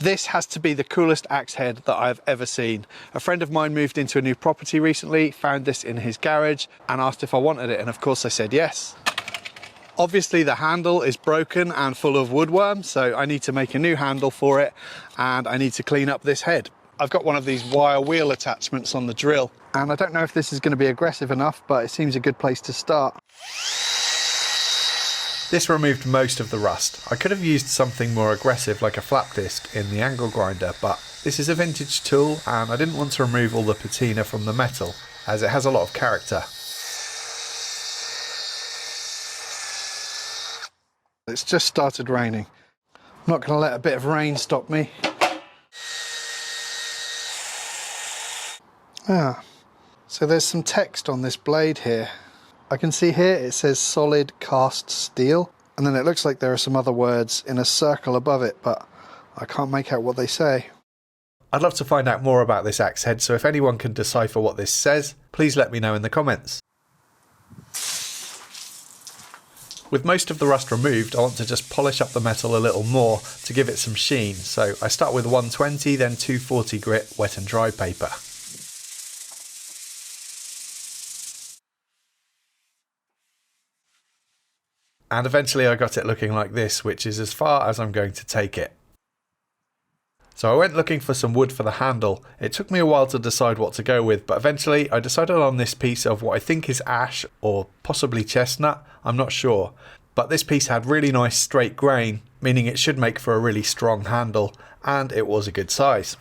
This has to be the coolest axe head that I've ever seen. A friend of mine moved into a new property recently, found this in his garage and asked if I wanted it, and of course I said yes. Obviously the handle is broken and full of woodworm, so I need to make a new handle for it and I need to clean up this head. I've got one of these wire wheel attachments on the drill and I don't know if this is going to be aggressive enough, but it seems a good place to start. This removed most of the rust. I could have used something more aggressive like a flap disc in the angle grinder, but this is a vintage tool and I didn't want to remove all the patina from the metal as it has a lot of character. It's just started raining. I'm not going to let a bit of rain stop me. So there's some text on this blade here. I can see here it says solid cast steel, and then it looks like there are some other words in a circle above it, but I can't make out what they say. I'd love to find out more about this axe head, so if anyone can decipher what this says, please let me know in the comments. With most of the rust removed, I want to just polish up the metal a little more to give it some sheen, so I start with 120, then 240 grit wet and dry paper. And eventually I got it looking like this, which is as far as I'm going to take it. So I went looking for some wood for the handle. It took me a while to decide what to go with, but eventually I decided on this piece of what I think is ash or possibly chestnut, I'm not sure. But this piece had really nice straight grain, meaning it should make for a really strong handle, and it was a good size.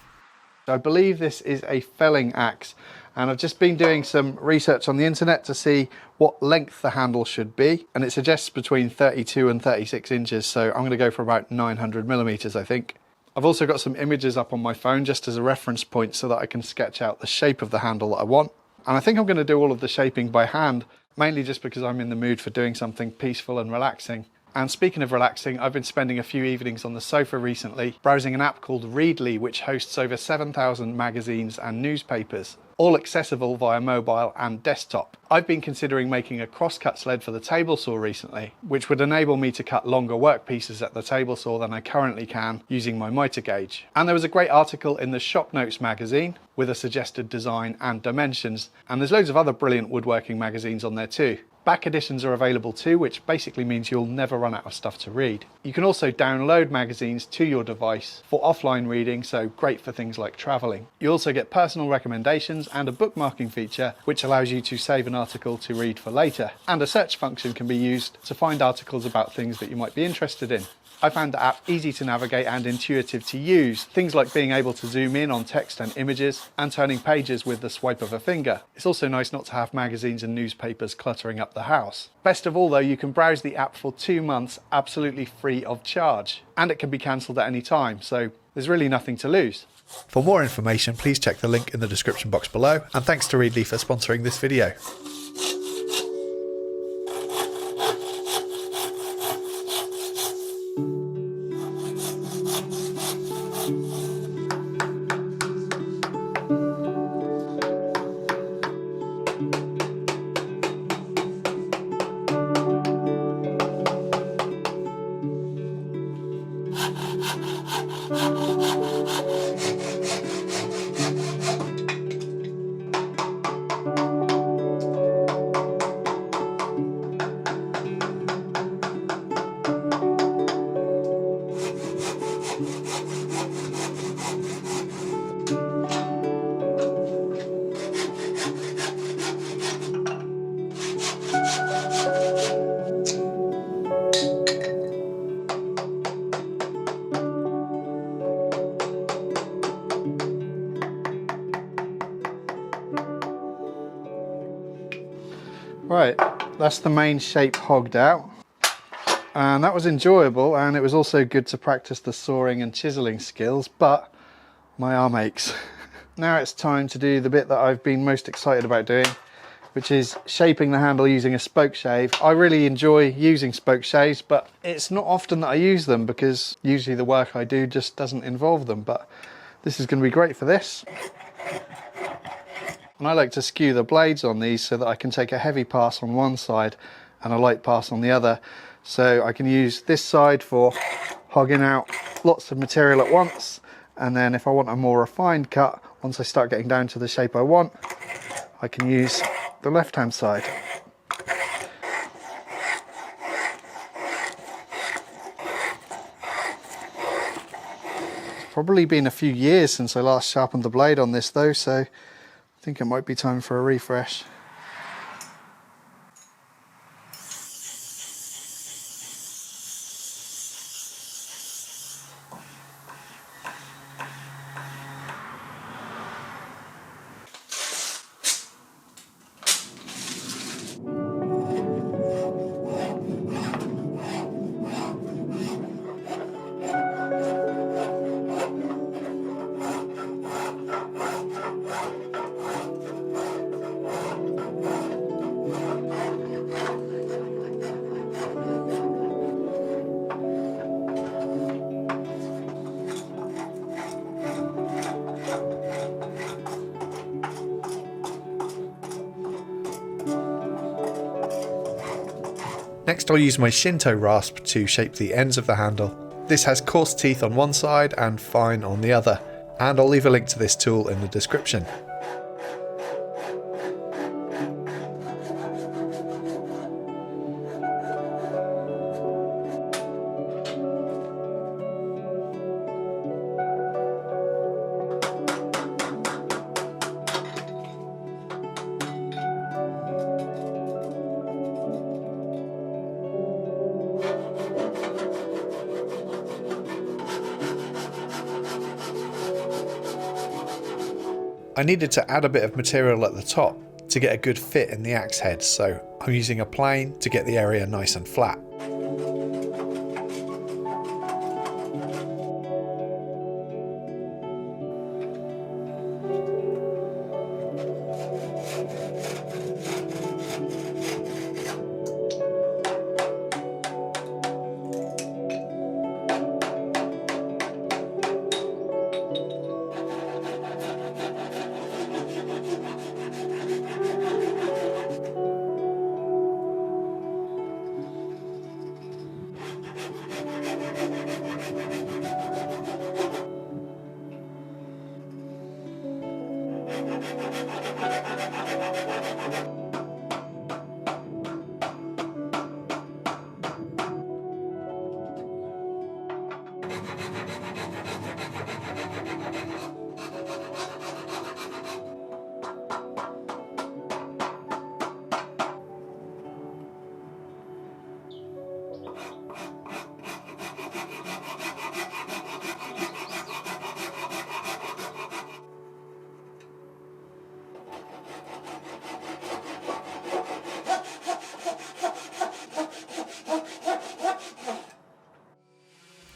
I believe this is a felling axe, and I've just been doing some research on the internet to see what length the handle should be, and it suggests between 32 and 36 inches, so I'm going to go for about 900 millimeters, I think. I've also got some images up on my phone just as a reference point so that I can sketch out the shape of the handle that I want. And I think I'm going to do all of the shaping by hand, mainly just because I'm in the mood for doing something peaceful and relaxing. And speaking of relaxing, I've been spending a few evenings on the sofa recently, browsing an app called Readly, which hosts over 7,000 magazines and newspapers, all accessible via mobile and desktop. I've been considering making a crosscut sled for the table saw recently, which would enable me to cut longer work pieces at the table saw than I currently can using my mitre gauge. And there was a great article in the Shop Notes magazine with a suggested design and dimensions, and there's loads of other brilliant woodworking magazines on there too. Back editions are available too, which basically means you'll never run out of stuff to read. You can also download magazines to your device for offline reading, so great for things like travelling. You also get personal recommendations and a bookmarking feature, which allows you to save an article to read for later. And a search function can be used to find articles about things that you might be interested in. I found the app easy to navigate and intuitive to use. Things like being able to zoom in on text and images and turning pages with the swipe of a finger. It's also nice not to have magazines and newspapers cluttering up the house. Best of all though, you can browse the app for 2 months absolutely free of charge. And it can be cancelled at any time, so there's really nothing to lose. For more information, please check the link in the description box below, and thanks to Readly for sponsoring this video. Right, that's the main shape hogged out, and that was enjoyable, and it was also good to practice the sawing and chiseling skills, but my arm aches. Now it's time to do the bit that I've been most excited about doing, which is shaping the handle using a spoke shave. I really enjoy using spoke shaves, but it's not often that I use them because usually the work I do just doesn't involve them, but this is going to be great for this. And I like to skew the blades on these so that I can take a heavy pass on one side and a light pass on the other. So I can use this side for hogging out lots of material at once, and then if I want a more refined cut, once I start getting down to the shape I want, I can use the left hand side. It's probably been a few years since I last sharpened the blade on this though, so I think it might be time for a refresh. Next I'll use my Shinto rasp to shape the ends of the handle. This has coarse teeth on one side and fine on the other, and I'll leave a link to this tool in the description. I needed to add a bit of material at the top to get a good fit in the axe head, so I'm using a plane to get the area nice and flat.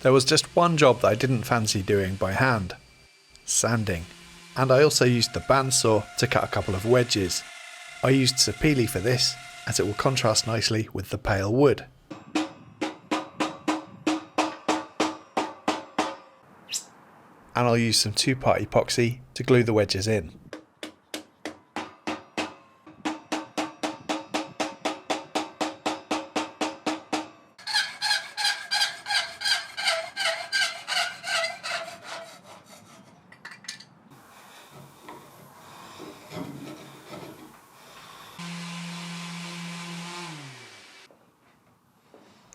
There was just one job that I didn't fancy doing by hand: sanding. And I also used the bandsaw to cut a couple of wedges. I used sympathetically for this, as it will contrast nicely with the pale wood. And I'll use some 2-part epoxy to glue the wedges in.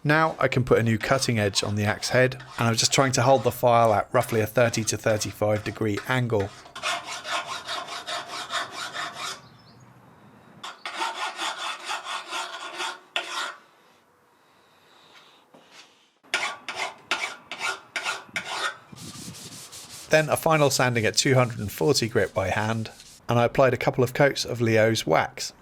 Now I can put a new cutting edge on the axe head, and I'm just trying to hold the file at roughly a 30 to 35 degree angle. Then a final sanding at 240 grit by hand, and I applied a couple of coats of Leo's wax.